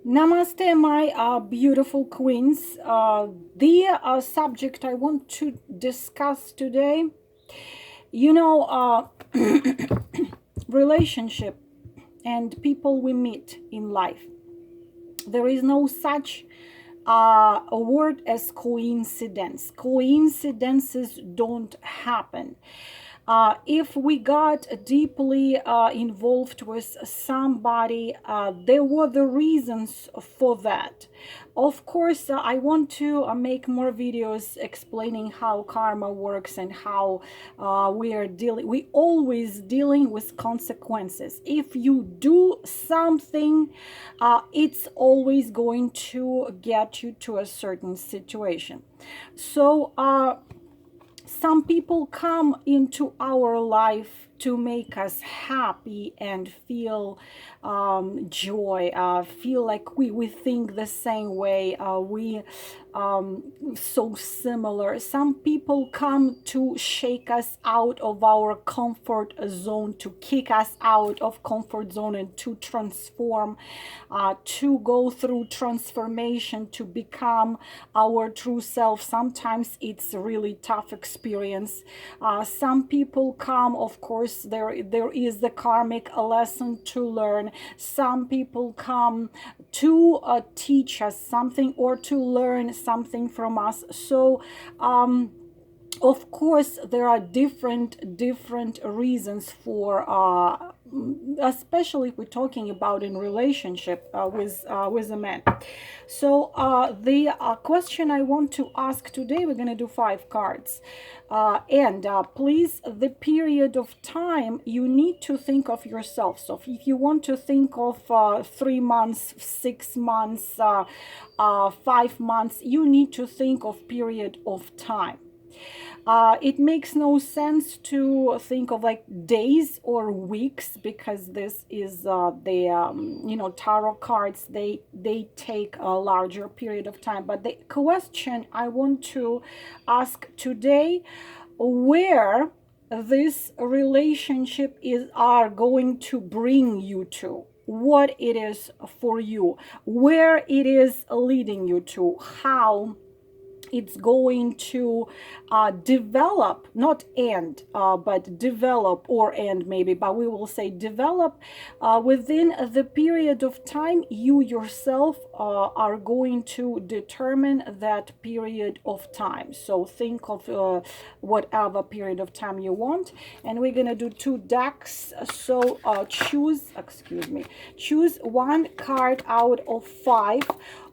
Namaste, my beautiful queens. The subject I want to discuss today, you know, relationship and people we meet in life. There is no such a word as coincidence. Coincidences don't happen. If we got deeply involved with somebody, there were the reasons for that. Of course, I want to make more videos explaining how karma works and how we always dealing with consequences. If you do something, it's always going to get you to a certain situation. So, some people come into our life to make us happy and feel joy, feel like we think the same way, we so similar. Some people come to shake us out of our comfort zone, to kick us out of comfort zone and to transform, to go through transformation, to become our true self. Sometimes it's a really tough experience. Some people come, of course, there is the karmic lesson to learn. Some people come to teach us something or to learn something from us. So of course there are different reasons for especially if we're talking about in relationship with a man. So the question I want to ask today, we're going to do 5 cards, and please, the period of time you need to think of yourself. So if you want to think of 3 months, 6 months, 5 months, you need to think of period of time. It makes no sense to think of like days or weeks, because this is the tarot cards, they take a larger period of time. But the question I want to ask today, where this relationship are going to bring you to, what it is for you, where it is leading you to, how it's going to develop, not end, but develop, or end maybe, but we will say develop within the period of time you yourself are going to determine that period of time. So think of whatever period of time you want, and we're gonna do 2 decks. So choose one card out of 5,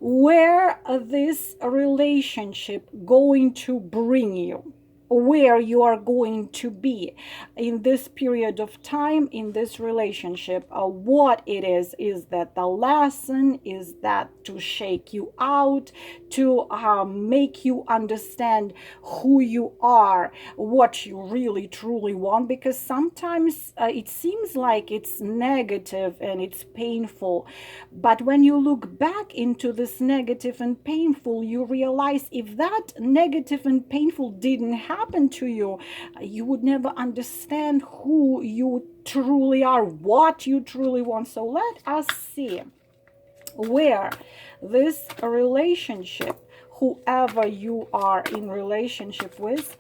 where this relationship going to bring you, where you are going to be in this period of time, in this relationship. What it is that the lesson, is that to shake you out, to make you understand who you are, what you really truly want, because sometimes it seems like it's negative and it's painful, but when you look back into this negative and painful, you realize if that negative and painful didn't happen to you, you would never understand who you truly are, what you truly want. So let us see where this relationship, whoever you are in relationship with,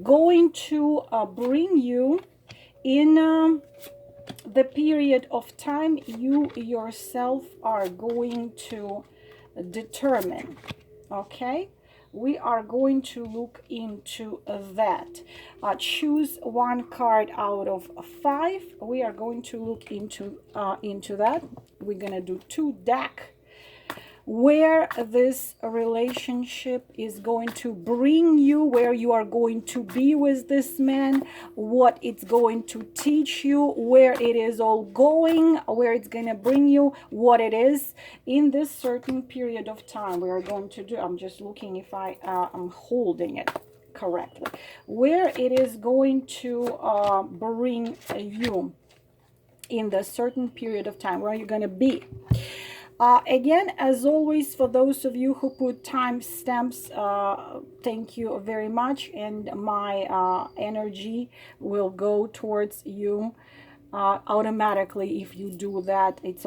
going to bring you in the period of time you yourself are going to determine. Okay, we are going to look into that. Choose one card out of 5. We are going to look into that. We're gonna do 2 decks, where this relationship is going to bring you, where you are going to be with this man, what it's going to teach you, where it is all going, where it's going to bring you, what it is in this certain period of time. We are going to do, I'm just looking if I'm holding it correctly, where it is going to bring you in the certain period of time, where you're going to be. Again, as always, for those of you who put time stamps, thank you very much, and my energy will go towards you automatically, if you do that, it's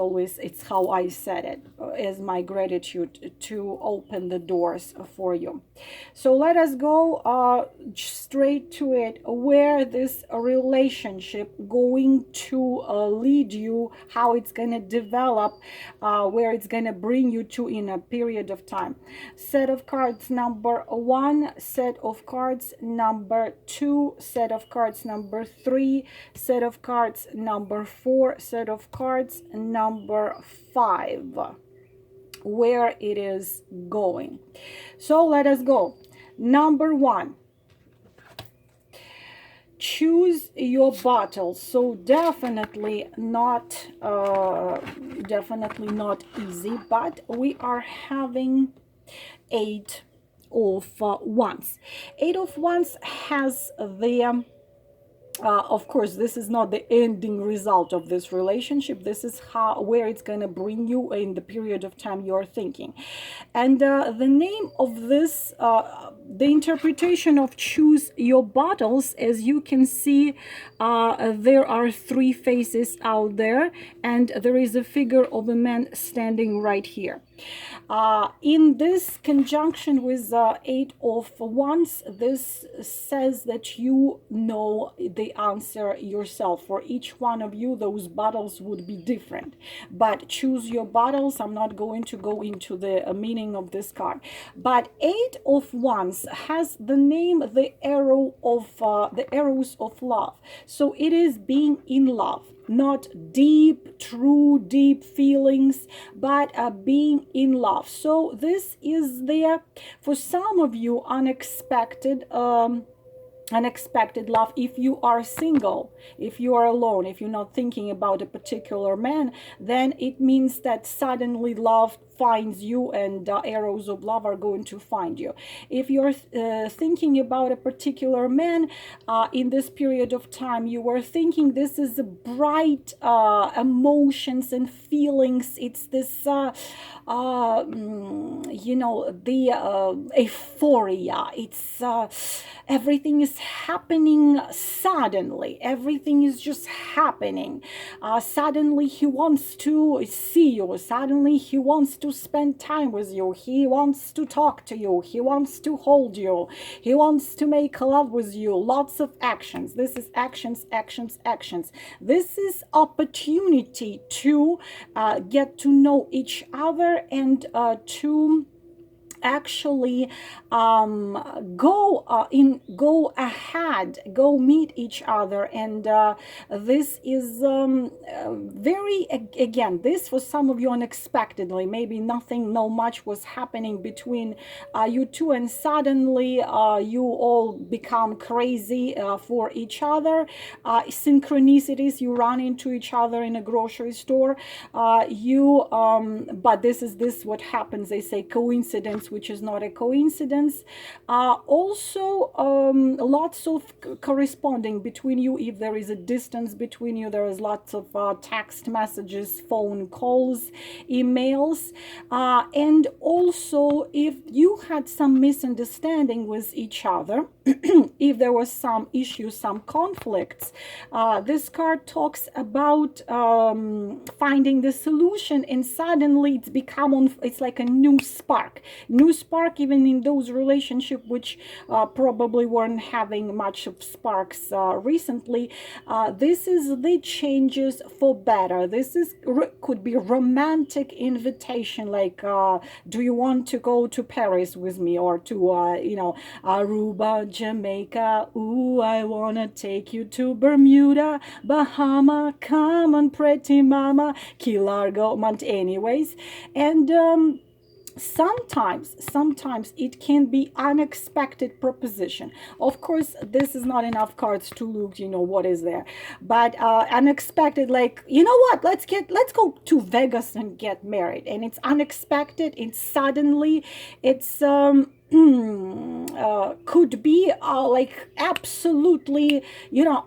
how I said it, as my gratitude to open the doors for you. So let us go straight to it, where this relationship going to lead you, how it's going to develop, where it's going to bring you to in a period of time. Set of cards number 1, set of cards number 2, set of cards number 3, set of cards number 4, set of cards number 5, where it is going. So let us go. Number 1, choose your battle. So definitely not easy, but we are having 8 of Wands. 8 of Wands has the of course, this is not the ending result of this relationship. This is where it's going to bring you in the period of time you're thinking. And the name of this, the interpretation of choose your battles, as you can see, there are 3 faces out there, and there is a figure of a man standing right here. In this conjunction with 8 of Wands, this says that you know the answer yourself. For each one of you, those battles would be different. But choose your battles. I'm not going to go into the meaning of this card. But 8 of Wands has the name, the arrows of love. So it is being in love. Not deep, true, deep feelings, but being in love. So this is there for some of you, unexpected love. If you are single, if you are alone, if you're not thinking about a particular man, then it means that suddenly love finds you, and arrows of love are going to find you. If you're thinking about a particular man in this period of time, you were thinking this is a bright emotions and feelings. It's this the euphoria. It's everything is happening suddenly. Everything is just happening. Suddenly he wants to see you. Suddenly he wants to spend time with you. He wants to talk to you. He wants to hold you. He wants to make love with you. Lots of actions. This is actions, actions, actions. This is opportunity to get to know each other and to actually go ahead, go meet each other. And this is very, again, this was some of you unexpectedly, maybe nothing, no much was happening between you two, and suddenly you all become crazy for each other. Synchronicities, you run into each other in a grocery store, but this what happens. They say coincidence, which is not a coincidence. Also, lots of corresponding between you. If there is a distance between you, there is lots of text messages, phone calls, emails. And also, if you had some misunderstanding with each other, if there was some issues, some conflicts, this card talks about finding the solution, and suddenly it's like a new spark even in those relationships which probably weren't having much of sparks recently. This is the changes for better. This could be romantic invitation, like do you want to go to Paris with me, or to Aruba, Jamaica. Ooh, I wanna take you to Bermuda, Bahama. Come on, pretty mama. Key Largo, anyways. And sometimes it can be unexpected proposition. Of course, this is not enough cards to look what is there, but unexpected, like, you know what, let's go to Vegas and get married. And it's unexpected, it's suddenly, it's could be like absolutely,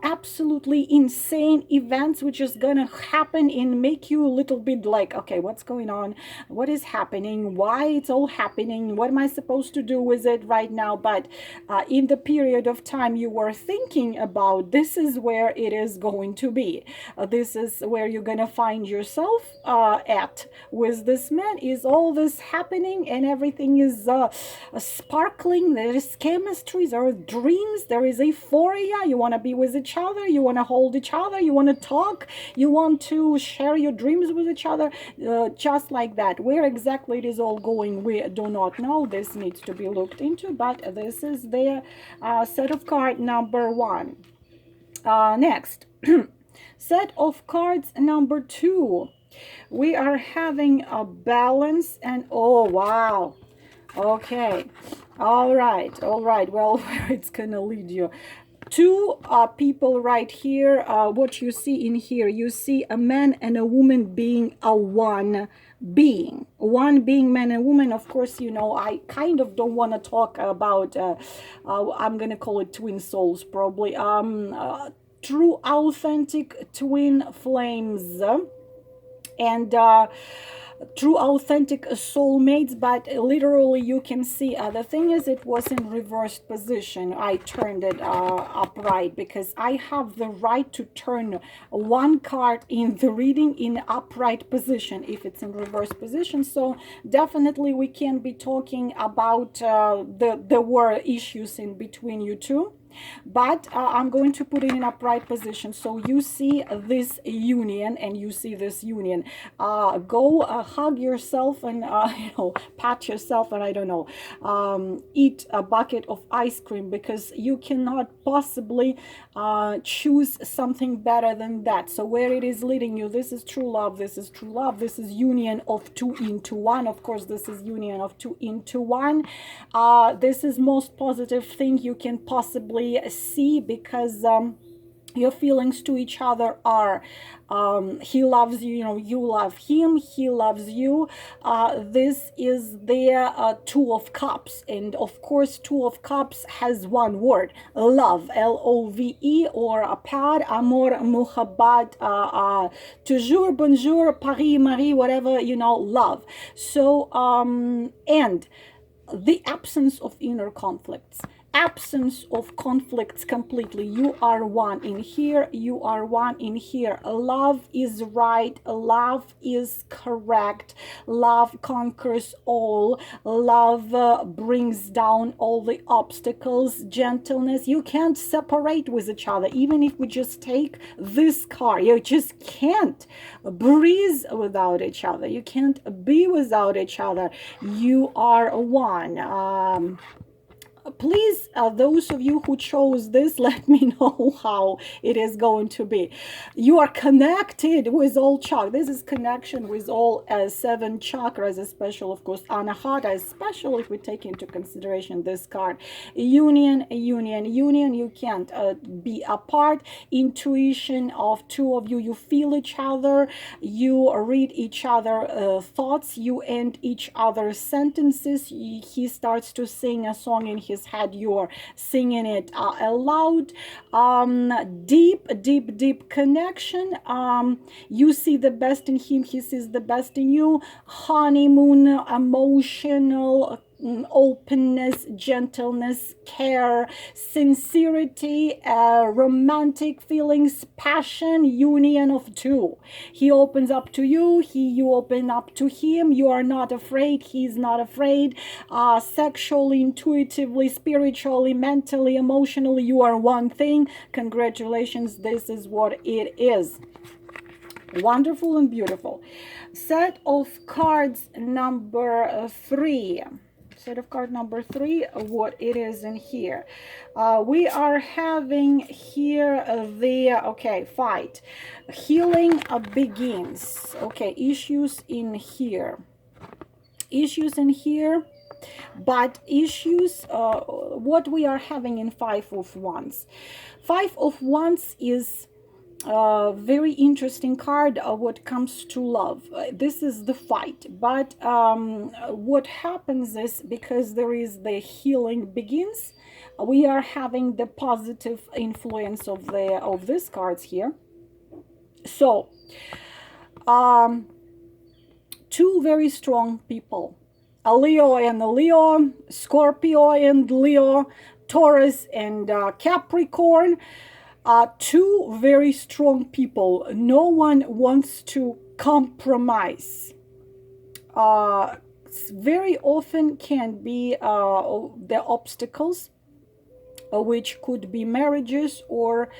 absolutely insane events which is gonna happen and make you a little bit like, okay, what's going on, what is happening, why it's all happening, what am I supposed to do with it right now? But in the period of time you were thinking about, this is where it is going to be. This is where you're gonna find yourself at with this man. Is all this happening and everything is sparkling, there is chemistry, there are dreams, there is euphoria, you want to be with each other, you want to hold each other, you want to talk, you want to share your dreams with each other, just like that. Where exactly it is all going, we do not know. This needs to be looked into, but this is the set of card number 1. Next, set of cards number 2. We are having a balance, and oh wow, okay, all right, well, where it's gonna lead you. Two people right here. What you see in here, you see a man and a woman being a one being, man and woman. Of course, I kind of don't want to talk about I'm gonna call it twin souls, probably. True authentic twin flames, and true authentic soulmates. But literally you can see, the thing is, it was in reversed position. I turned it upright because I have the right to turn one card in the reading in upright position if it's in reverse position. So definitely we can be talking about there were issues in between you two, but I'm going to put it in upright position. So you see this union and you see this union. Go hug yourself and pat yourself, and I don't know, eat a bucket of ice cream, because you cannot possibly choose something better than that. So where it is leading you, this is true love, this is true love, this is union of 2 into 1. Of course, this is union of 2 into 1. This is most positive thing you can possibly see, because your feelings to each other are he loves you, you love him, he loves you. This is the 2 of Cups, and of course 2 of Cups has one word, love, Love, or empath, amour, muhabbat, toujours, bonjour, Paris, Marie, whatever, love. So and the absence of inner conflicts, completely. You are one in here, you are one in here. Love is right, love is correct, love conquers all, love brings down all the obstacles, gentleness. You can't separate with each other. Even if we just take this car, you just can't breathe without each other, you can't be without each other. You are one. Please, those of you who chose this, let me know how it is going to be. You are connected with all chakras. This is connection with all 7 chakras, especially, of course, anahata, especially if we take into consideration this card. Union. You can't be apart. Intuition of 2 of you. You feel each other. You read each other thoughts. You end each other's sentences. He starts to sing a song in his head, you're singing it aloud. Deep connection. You see the best in him, he sees the best in you. Honeymoon, emotional openness, gentleness, care, sincerity, romantic feelings, passion, union of 2. He opens up to you, you open up to him. You are not afraid, he's not afraid. Sexually, intuitively, spiritually, mentally, emotionally, you are one thing. Congratulations, this is what it is. Wonderful and beautiful. Set of cards number 3. Set of card number 3, what it is in here. We are having here fight. Healing begins. Okay, issues in here. But issues, what we are having in 5 of Wands. 5 of Wands is Very interesting card what comes to love. This is the fight, but what happens is, because there is the healing begins, we are having the positive influence of the of these cards here. So two very strong people, a Leo and a Leo, Scorpio and Leo, Taurus and Capricorn. Two very strong people. No one wants to compromise. Very often can be the obstacles, which could be marriages or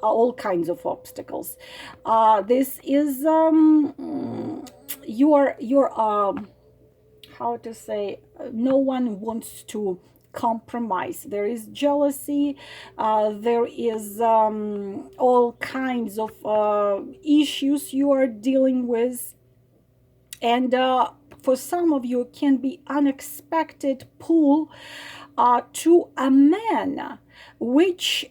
all kinds of obstacles. This is your how to say, no one wants to compromise. There is jealousy, there is all kinds of issues you are dealing with, and for some of you it can be unexpected pull to a man, which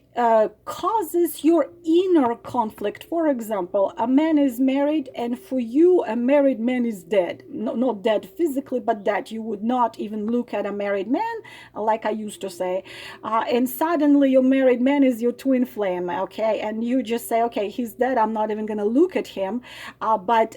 causes your inner conflict. For example, a man is married, and for you a married man is dead. No, not dead physically, but dead. You would not even look at a married man, like I used to say, and suddenly your married man is your twin flame, okay, and you just say, okay, he's dead, I'm not even gonna look at him, but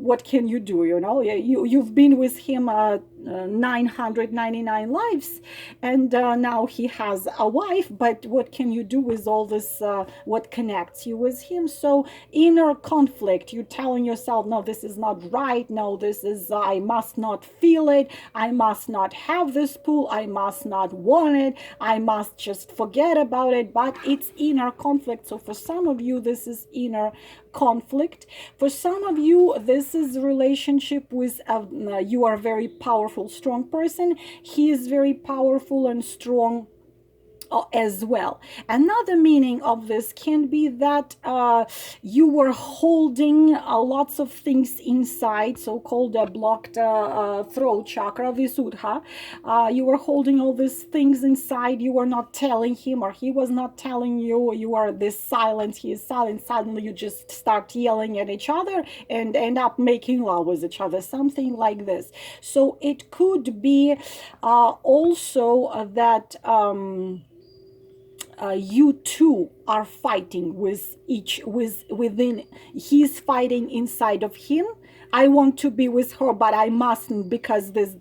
what can you do? You've been with him 999 lives, and now he has a wife, but what can you do with all this, what connects you with him? So inner conflict, you're telling yourself, no, this is not right, no, this is, I must not feel it, I must not have this pull, I must not want it, I must just forget about it. But it's inner conflict. So for some of you this is inner conflict. For some of you this is relationship with you are a very powerful, strong person, he is very powerful and strong as well. Another meaning of this can be that you were holding lots of things inside, so-called blocked throat chakra, Visuddha. You were holding all these things inside, you were not telling him, or he was not telling you. You are this silent, he is silent, suddenly you just start yelling at each other and end up making love with each other, something like this. So it could be also that you two are fighting within. He's fighting inside of him. I want to be with her, but I mustn't because this,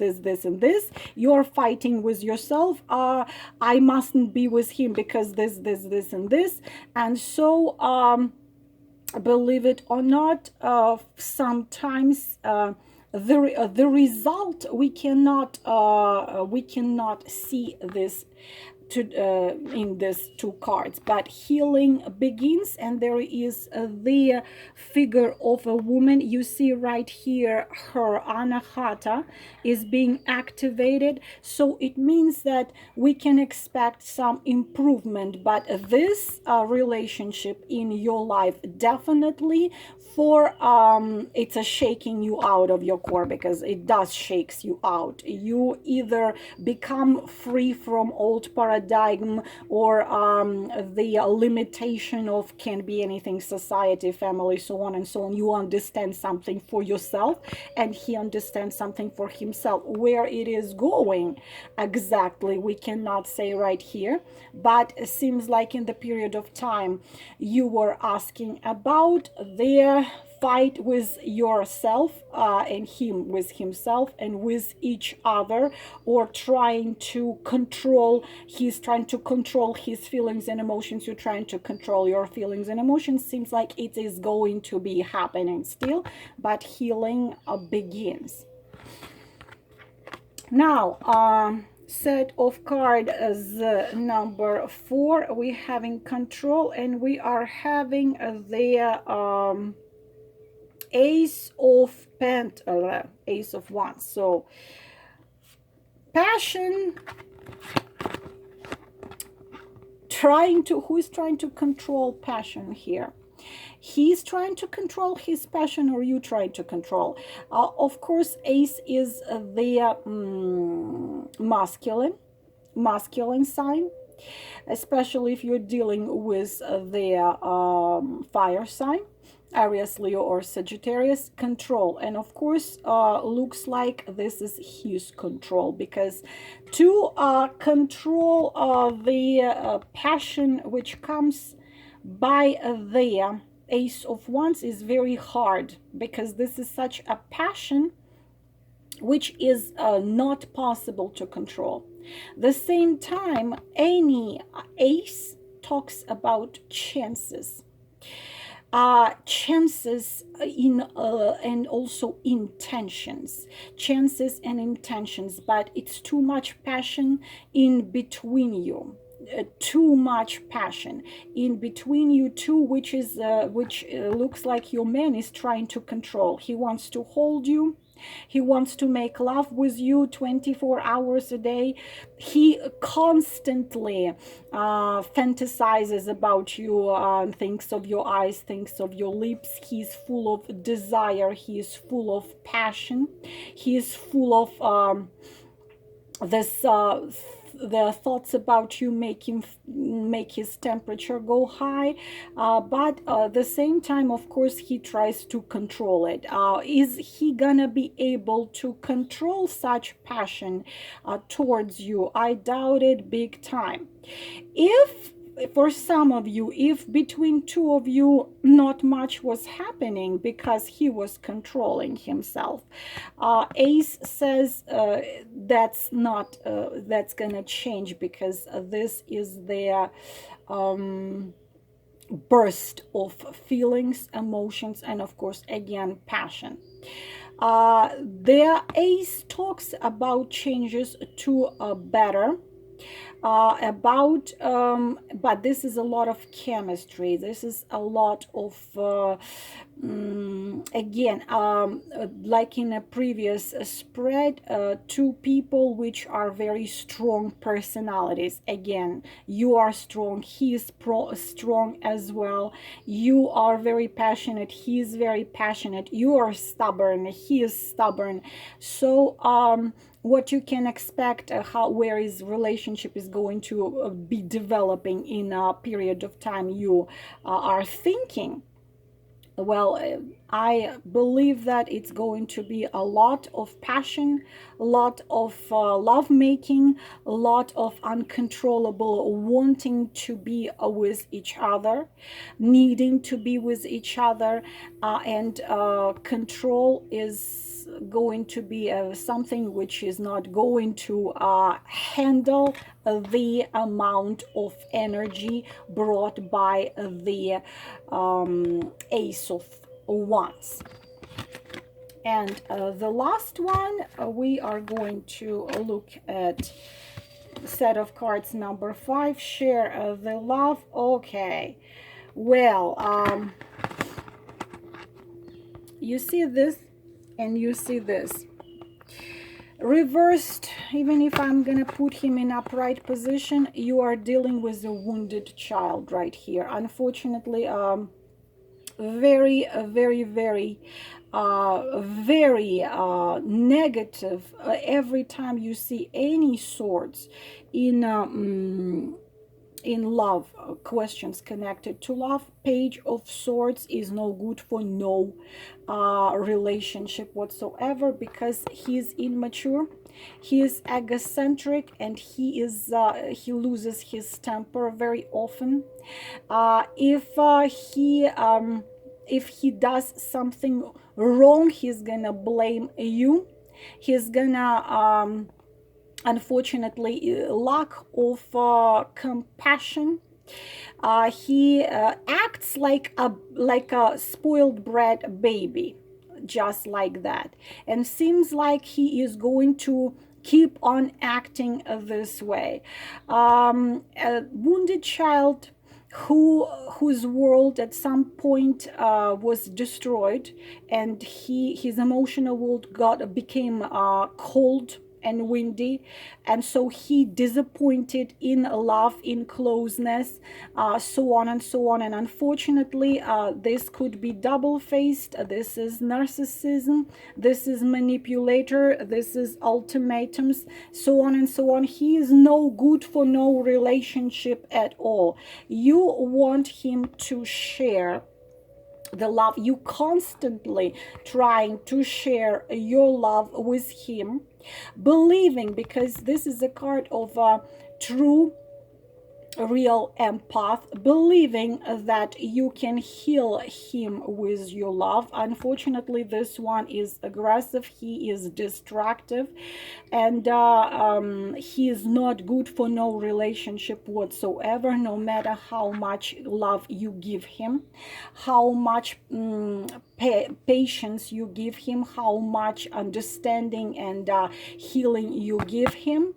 and this. You're fighting with yourself. I mustn't be with him because this, and this. And so, believe it or not, sometimes the result we cannot see this in these two cards, but healing begins, and there is the figure of a woman. You see right here, her anahata is being activated, so it means that we can expect some improvement. But this relationship in your life, definitely for it's a shaking you out of your core, because it does shakes you out. You either become free from old paradigm, or the limitation of, can be anything, society, family, so on and so on. You understand something for yourself, and he understands something for himself. Where it is going exactly, we cannot say right here, but it seems like in the period of time you were asking about their fight with yourself, and him with himself and with each other, or trying to control. He's trying to control his feelings and emotions, you're trying to control your feelings and emotions. Seems like it is going to be happening still, but healing begins now. Set of card as number 4, we having control, and we are having the Ace of Ace of Wands. So passion, who is trying to control passion here? He's trying to control his passion, or you trying to control? Of course, Ace is the masculine sign. especially if you're dealing with the fire sign, Aries, Leo, or Sagittarius. Control. And of course, looks like this is his control, because to control the passion which comes by the Ace of Wands is very hard, because this is such a passion which is not possible to control. The same time, any ace talks about chances, chances in and also intentions, chances and intentions, but it's too much passion in between you, too much passion in between you two, which is which looks like your man is trying to control. He wants to hold you, he wants to make love with you 24 hours a day. He constantly fantasizes about you, thinks of your eyes, thinks of your lips. He's full of desire, he is full of passion, he is full of this the thoughts about you make his temperature go high, but at the same time, of course, he tries to control it. Is he gonna be able to control such passion towards you? I doubt it big time. If for some of you, if between two of you not much was happening because he was controlling himself, Ace says that's not that's gonna change, because this is their burst of feelings, emotions, and of course again passion. Their Ace talks about changes to a better, but this is a lot of chemistry, this is a lot of again, like in a previous spread, two people which are very strong personalities. Again, you are strong, he is strong as well. You are very passionate, he is very passionate. You are stubborn, he is stubborn. So what you can expect, where his relationship is going to be developing in a period of time you are thinking. Well, I believe that it's going to be a lot of passion, a lot of love making, a lot of uncontrollable wanting to be with each other, needing to be with each other, and control is going to be something which is not going to handle the amount of energy brought by the Ace of Wands. And the last one, we are going to look at set of cards number 5, share the love. Okay, well, you see this and you see this reversed. Even if I'm gonna put him in upright position, you are dealing with a wounded child right here, unfortunately. Very negative. Every time you see any swords in love, questions connected to love, Page of Swords is no good for no relationship whatsoever, because he's immature, he is egocentric, and he loses his temper very often. If he does something wrong, he's gonna blame you, he's gonna unfortunately lack of compassion. He acts like a spoiled brat baby, just like that, and seems like he is going to keep on acting this way. A wounded child whose world at some point was destroyed, and his emotional world became cold and windy, and so he disappointed in love, in closeness, so on and so on. And unfortunately, this could be double-faced. This is narcissism, this is manipulator, this is ultimatums, so on and so on. He is no good for no relationship at all. You want him to share the love. You constantly trying to share your love with him, believing, because this is a card of a true real empath, believing that you can heal him with your love. Unfortunately, this one is aggressive, he is destructive, and he is not good for no relationship whatsoever, no matter how much love you give him, how much patience you give him, how much understanding and healing you give him.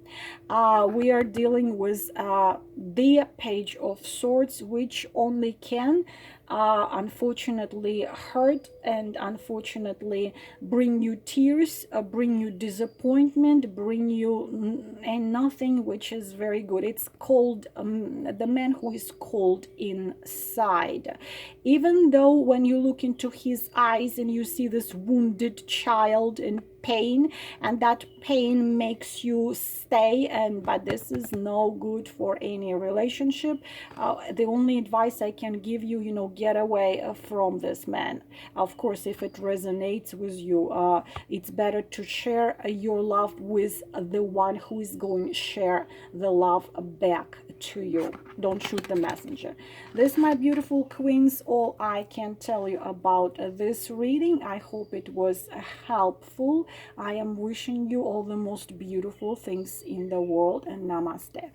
We are dealing with the Page of Swords, which only can unfortunately hurt and unfortunately bring you tears, bring you disappointment, bring you and nothing which is very good. It's called the man who is cold inside. Even though when you look into his eyes and you see this wounded child in pain, and that pain makes you stay, and but this is no good for any relationship. The only advice I can give you, get away from this man. Of course, if it resonates with you, it's better to share your love with the one who is going to share the love back to you. Don't shoot the messenger. This, my beautiful queens, all I can tell you about this reading. I hope it was helpful. I am wishing you all the most beautiful things in the world, and namaste.